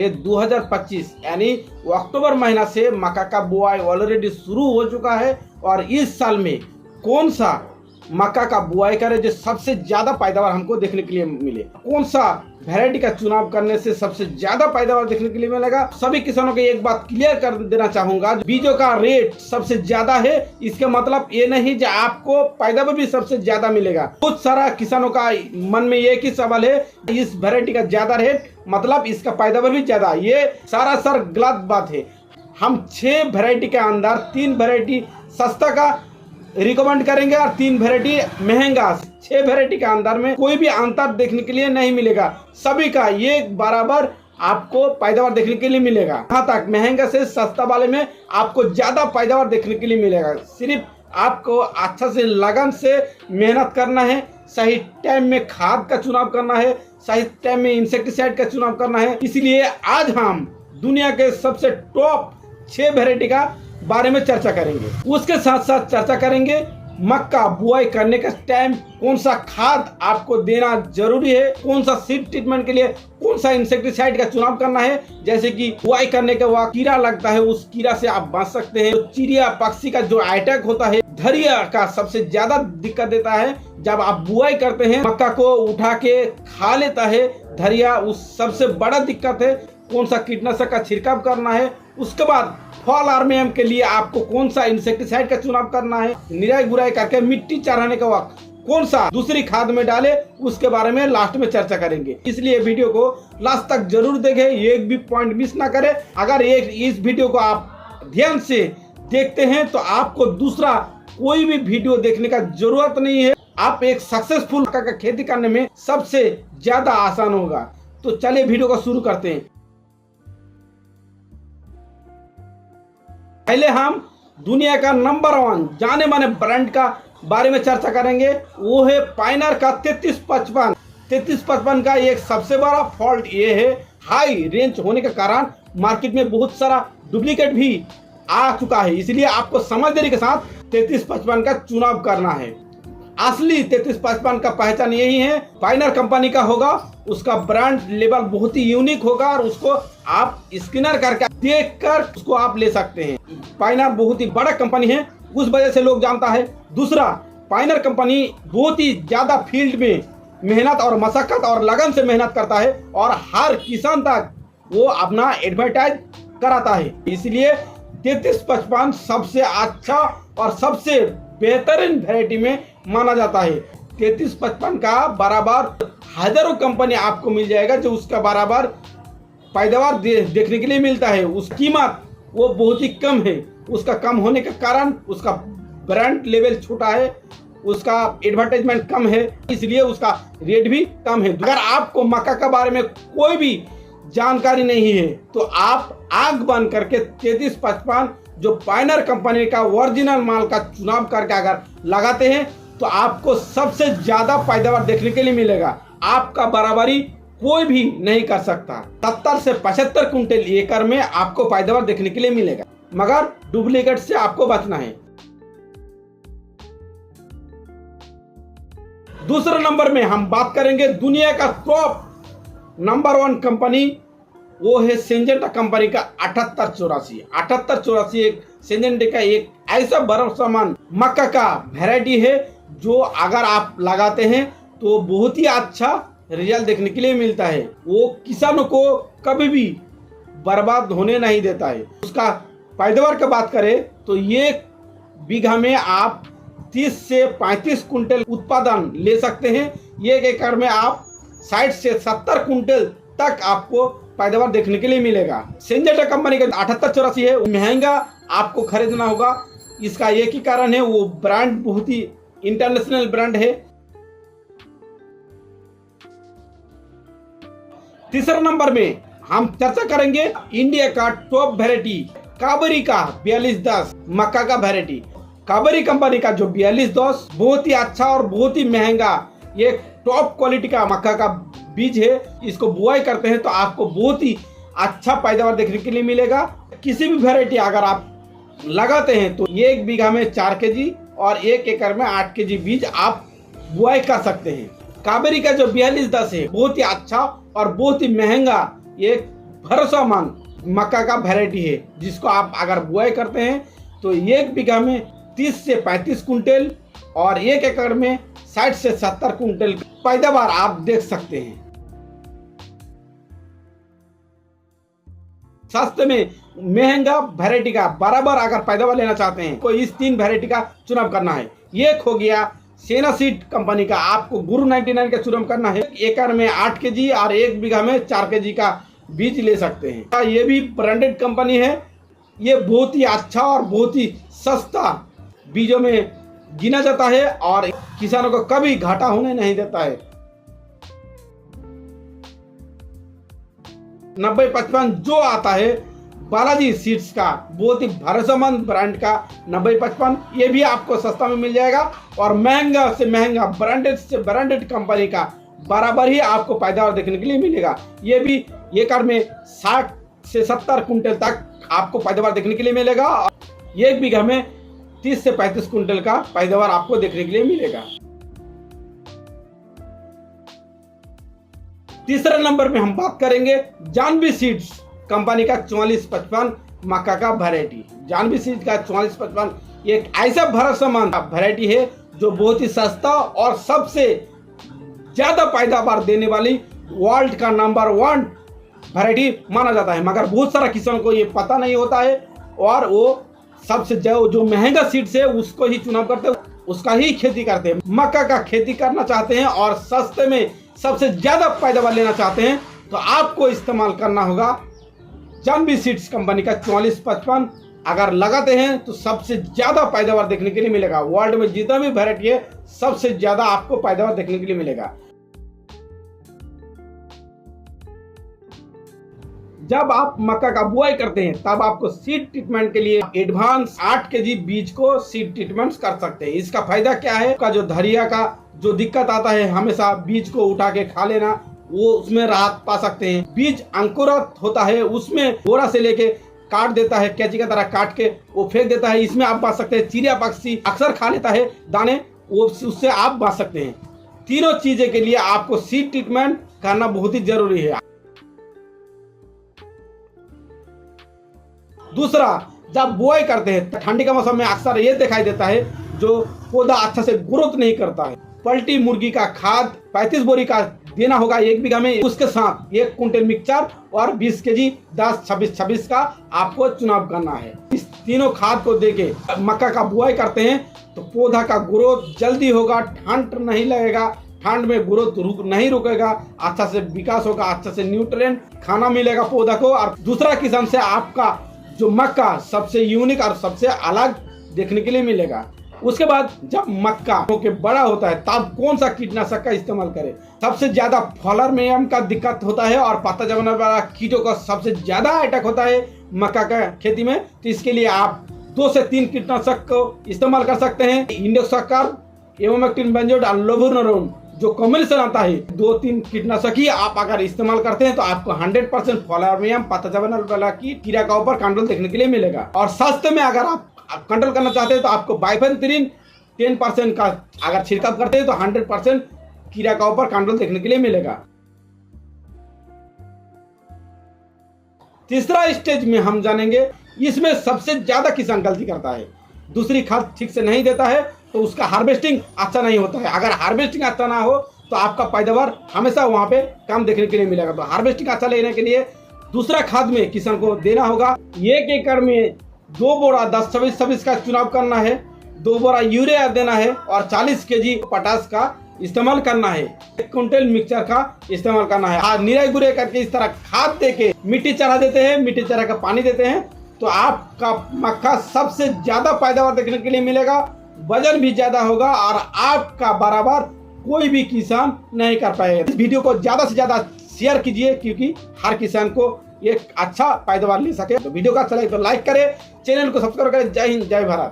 ये 2025 यानी अक्टूबर महीना से मक्का का बुआई ऑलरेडी शुरू हो चुका है। और इस साल में कौन सा मक्का का बुआई करे जो सबसे ज्यादा पैदावार हमको देखने के लिए मिले, कौन सा वैरायटी का चुनाव करने से सबसे ज्यादा पैदावार देखने के लिए मिलेगा, सभी किसानों को एक बात क्लियर कर देना चाहूंगा। बीजों का रेट सबसे ज्यादा है, इसका मतलब ये नहीं कि आपको पैदावार भी सबसे ज्यादा मिलेगा। बहुत सारा किसानों का मन में एक ही सवाल है, इस वैरायटी का ज्यादा रेट मतलब इसका पैदावार भी ज्यादा। ये सरासर गलत बात है। हम 6 वैरायटी के अंदर 3 वैरायटी सस्ता का रिकमेंड करेंगे और 3 वैरायटी महंगा। 6 वैरायटी के अंदर में कोई भी अंतर देखने के लिए नहीं मिलेगा, सभी का ये बराबर आपको पैदावार देखने के लिए मिलेगा। यहाँ तक महंगा से सस्ता वाले में आपको ज्यादा पैदावार देखने के लिए मिलेगा। सिर्फ आपको अच्छा से लगन से मेहनत करना है, सही टाइम में खाद का चुनाव करना है, सही टाइम में इंसेक्टिसाइड का चुनाव करना है। इसलिए आज हम दुनिया के सबसे टॉप 6 वैरायटी का बारे में चर्चा करेंगे। उसके साथ साथ चर्चा करेंगे मक्का बुआई करने का टाइम, कौन सा खाद आपको देना जरूरी है, कौन सा सीड ट्रीटमेंट के लिए कौन सा इंसेक्टिसाइड का चुनाव करना है। जैसे कि बुआई करने के वक्त कीड़ा लगता है, उस कीड़ा से आप बच सकते हैं। चिड़िया पक्षी का जो अटैक होता है, धरिया का सबसे ज्यादा दिक्कत देता है। जब आप बुआई करते हैं मक्का को उठा के खा लेता है धरिया, उस सबसे बड़ा दिक्कत है। कौन सा कीटनाशक का छिड़काव करना है। उसके बाद फॉल आर्मीएम के लिए आपको कौन सा इंसेक्टिसाइड का चुनाव करना है। निराई गुराई करके मिट्टी चढ़ाने के वक्त कौन सा दूसरी खाद में डाले, उसके बारे में लास्ट में चर्चा करेंगे। इसलिए वीडियो को लास्ट तक जरूर देखें, एक भी पॉइंट मिस ना करें। अगर इस वीडियो को आप ध्यान से देखते हैं तो आपको दूसरा कोई भी वीडियो देखने का जरूरत नहीं है। आप एक सक्सेसफुल मक्का का खेती करने में सबसे ज्यादा आसान होगा। तो चलिए वीडियो को शुरू करते हैं। पहले हम दुनिया का नंबर 1 जाने माने ब्रांड का बारे में चर्चा करेंगे, वो है पायनर का 3355। 3355 का एक सबसे बड़ा फॉल्ट ये है, हाई रेंज होने के कारण मार्केट में बहुत सारा डुप्लीकेट भी आ चुका है। इसलिए आपको समझदारी के साथ 3355 का चुनाव करना है। असली 3355 का पहचान यही है, पायनर कंपनी का होगा, उसका ब्रांड लेवल बहुत ही यूनिक होगा और उसको आप स्कैनर करके देखकर उसको आप ले सकते हैं। पायनर बहुत ही बड़ा कंपनी है, उस वजह से लोग जानता है। दूसरा, पायनर कंपनी बहुत ही ज्यादा फील्ड में मेहनत और मशक्कत और लगन से मेहनत करता है और हर किसान तक वो अपना एडवर्टाइज कराता है। इसलिए 3355 सबसे अच्छा और सबसे बेहतरीन वैरायटी में माना जाता है। 3355 का बराबर हजारों कंपनी आपको मिल जाएगा जो उसका बराबर पैदावार देखने के लिए मिलता है। उस कीमत वो बहुत ही कम है, उसका कम होने के कारण उसका ब्रांड लेवल छोटा है, उसका एडवर्टाइजमेंट कम है, इसलिए उसका रेट भी कम है। अगर आपको मक्का के बारे में कोई भी जानकारी नहीं है तो आप आंख बंद करके 3355 जो पायनर कंपनी का ओरिजिनल माल का चुनाव करके अगर लगाते हैं तो आपको सबसे ज्यादा पैदावार देखने के लिए मिलेगा। आपका बराबरी कोई भी नहीं कर सकता। 70 से 75 कुंटल एकड़ में आपको पैदावार देखने के लिए मिलेगा, मगर डुप्लीकेट से आपको बचना है। दूसरे नंबर में हम बात करेंगे दुनिया का टॉप नंबर 1 कंपनी, वो है सिंजेंटा कंपनी का 7884। 7884 एक सिंजेंटा का एक ऐसा भरोसेमंद मक्का का वैरायटी है जो अगर आप लगाते हैं तो बहुत ही अच्छा रिजल्ट देखने के लिए मिलता है। वो किसानों को कभी भी बर्बाद होने नहीं देता है। उसका पैदावार की बात करें तो ये बीघा में आप 30 से 35 कुंटल उत्पादन ले सकते हैं। एक एकड़ में आप 60 से 70 कुंटल तक आपको पैदावार देखने के लिए मिलेगा। सिंजेंटा कंपनी का 7884 है, महंगा आपको खरीदना होगा। इसका एक ही कारण है, वो ब्रांड बहुत ही इंटरनेशनल ब्रांड है। तीसरे नंबर में हम चर्चा करेंगे इंडिया का टॉप वैरायटी काबरी का 4210 मक्का का वैरायटी। काबरी कंपनी का जो 4210 बहुत ही अच्छा और बहुत ही महंगा ये टॉप क्वालिटी का मक्का का बीज है। इसको बुआई करते हैं तो आपको बहुत ही अच्छा पैदावार देखने के लिए मिलेगा। किसी भी वैरायटी अगर आप लगाते हैं तो 1 बीघा में 4 केजी और 1 एकड़ में 8 केजी बीज आप बुआई कर सकते हैं। काबरी का जो 4210 है बहुत ही अच्छा और बहुत ही महंगा ये भरोसेमंद मक्का का वैरायटी है, जिसको आप अगर बुआई करते हैं तो 1 बीघा में 30 से 35 कुंटल और 1 एकड़ में 60 से 70 कुंटल पैदावार आप देख सकते हैं। सस्ते में महंगा वैरायटी का बराबर अगर पैदावार लेना चाहते हैं तो इस 3 वैरायटी का चुनाव करना है। एक हो गया सेना सीड कंपनी का, आपको गुरु 99 का चुनाव करना है। 1 एकड़ में 8 केजी और 1 बीघा में 4 केजी का बीज ले सकते हैं। ये भी ब्रांडेड कंपनी है। ये बहुत ही अच्छा और बहुत ही सस्ता बीजों में गिना जाता है और किसानों को कभी घाटा होने नहीं देता है। 9055 जो आता है बालाजी सीड्स का, बहुत ही भरोसेमंद ब्रांड का 9055, ये भी आपको सस्ता में मिल जाएगा और महंगा से महंगा ब्रांडेड से ब्रांडेड कंपनी का बराबर ही आपको पैदावार देखने के लिए मिलेगा। ये भी एकड़ में 60 से 70 कुंटल तक आपको पैदावार देखने के लिए मिलेगा और 1 बीघा में 30 से 35 कुंटल का पैदावार आपको देखने के लिए मिलेगा। तीसरा नंबर में हम बात करेंगे जानवी सीड्स कंपनी का 4455 मक्का का वैरायटी। जानवी सीड्स का 4455 एक ऐसा भरोसेमंद वैरायटी है जो बहुत ही सस्ता और सबसे ज्यादा पैदावार देने वाली वर्ल्ड का नंबर 1 वैरायटी माना जाता है। मगर बहुत सारा किसानों को ये पता नहीं होता है और वो सबसे जो महंगा सीड्स है उसको ही चुनाव करते हैं, उसका ही खेती करते हैं। मक्का का खेती करना चाहते हैं और सस्ते में सबसे ज्यादा पैदावार लेना चाहते हैं तो आपको इस्तेमाल करना होगा जानवी सीड्स कंपनी का 4455। अगर लगाते हैं तो सबसे ज्यादा पैदावार देखने के लिए मिलेगा। वर्ल्ड में जितना भी वैरायटी है सबसे ज्यादा आपको पैदावार देखने के लिए मिलेगा। जब आप मक्का का बुआई करते हैं तब आपको सीड ट्रीटमेंट के लिए एडवांस 8 केजी बीज को सीड ट्रीटमेंट कर सकते हैं। इसका फायदा क्या है? का जो धरिया का जो दिक्कत आता है हमेशा बीज को उठा के खा लेना, वो उसमें राहत पा सकते हैं। बीज अंकुरित होता है उसमें बोरा से लेके काट देता है, कैंची की तरह काट के वो फेंक देता है, इसमें आप बच सकते हैं। चिड़िया पक्षी अक्सर खा लेता है दाने, वो उससे आप बच सकते हैं। तीनों चीजें के लिए आपको सीड ट्रीटमेंट करना बहुत ही जरूरी है। दूसरा, जब बुआई करते हैं ठंडी का मौसम में अक्सर ये दिखाई देता है जो पौधा अच्छा से ग्रोथ नहीं करता है। पलटी मुर्गी का खाद 35 बोरी का देना होगा 1 बीघा में। उसके साथ 1 कुंटल मिक्सचर और 20 केजी 10-26-26 का आपको चुनाव करना है। इस तीनों खाद को देके मक्का का बुआई करते हैं तो पौधा का ग्रोथ जल्दी होगा, ठंड नहीं लगेगा, ठंड में ग्रोथ नहीं रुकेगा, अच्छा से विकास होगा, अच्छा से न्यूट्रिएंट खाना मिलेगा पौधा को। और दूसरा किस्म से आपका जो मक्का सबसे यूनिक और सबसे अलग देखने के लिए मिलेगा। उसके बाद जब मक्का होके बड़ा होता है तब कौन सा कीटनाशक का इस्तेमाल करें? सबसे ज्यादा फॉलरमेयम का दिक्कत होता है और पत्ता जमाने वाला कीटों का सबसे ज्यादा अटैक होता है मक्का का खेती में। तो इसके लिए आप 2 से 3 कीटनाशक को इस्तेमाल कर सकते हैं। इंडोक्सार्ब, एवोमेक्टिन बेंजोएट और लोबुनोरॉन जो कॉम्बिनेशन आता है, 2-3 कीटनाशक ही आप अगर इस्तेमाल करते हैं तो आपको 100% फॉलरमेयम पत्ता जमाने वाला की कीड़ा का ऊपर कंट्रोल देखने के लिए मिलेगा। और सस्ते में अगर आप कंट्रोल करना चाहते हैं तो आपको बाइफेन्थ्रीन 10% का अगर छिड़काव करते हैं तो 100% कीड़ा का ऊपर कंट्रोल देखने के लिए मिलेगा। तीसरा स्टेज में हम जानेंगे, इसमें सबसे ज्यादा किसान गलती करता है, दूसरी खाद ठीक से नहीं देता है तो उसका हार्वेस्टिंग अच्छा नहीं होता है। अगर हार्वेस्टिंग अच्छा ना हो तो आपका पैदावार हमेशा वहां पे कम देखने के लिए मिलेगा। तो हार्वेस्टिंग अच्छा लेने के लिए दूसरा खाद में किसान को देना होगा। 1 एकड़ में 2 बोरा 10-26-26 का चुनाव करना है, 2 बोरा यूरिया देना है और 40 केजी पोटाश का इस्तेमाल करना है। 1 कुंटल मिक्सचर का इस्तेमाल करना है। निराई गुराई करके इस तरह खाद देके मिट्टी चढ़ा देते हैं, मिट्टी चढ़ा कर पानी देते हैं तो आपका मक्का सबसे ज्यादा पैदावार देखने के लिए मिलेगा, वजन भी ज्यादा होगा और आपका बराबर कोई भी किसान नहीं कर पाएगा। इस वीडियो को ज्यादा से ज्यादा शेयर कीजिए क्योंकि हर किसान को एक अच्छा पैदावार ले सके। तो वीडियो का अच्छा लगे तो लाइक करें, चैनल को सब्सक्राइब करें। जय हिंद, जय भारत।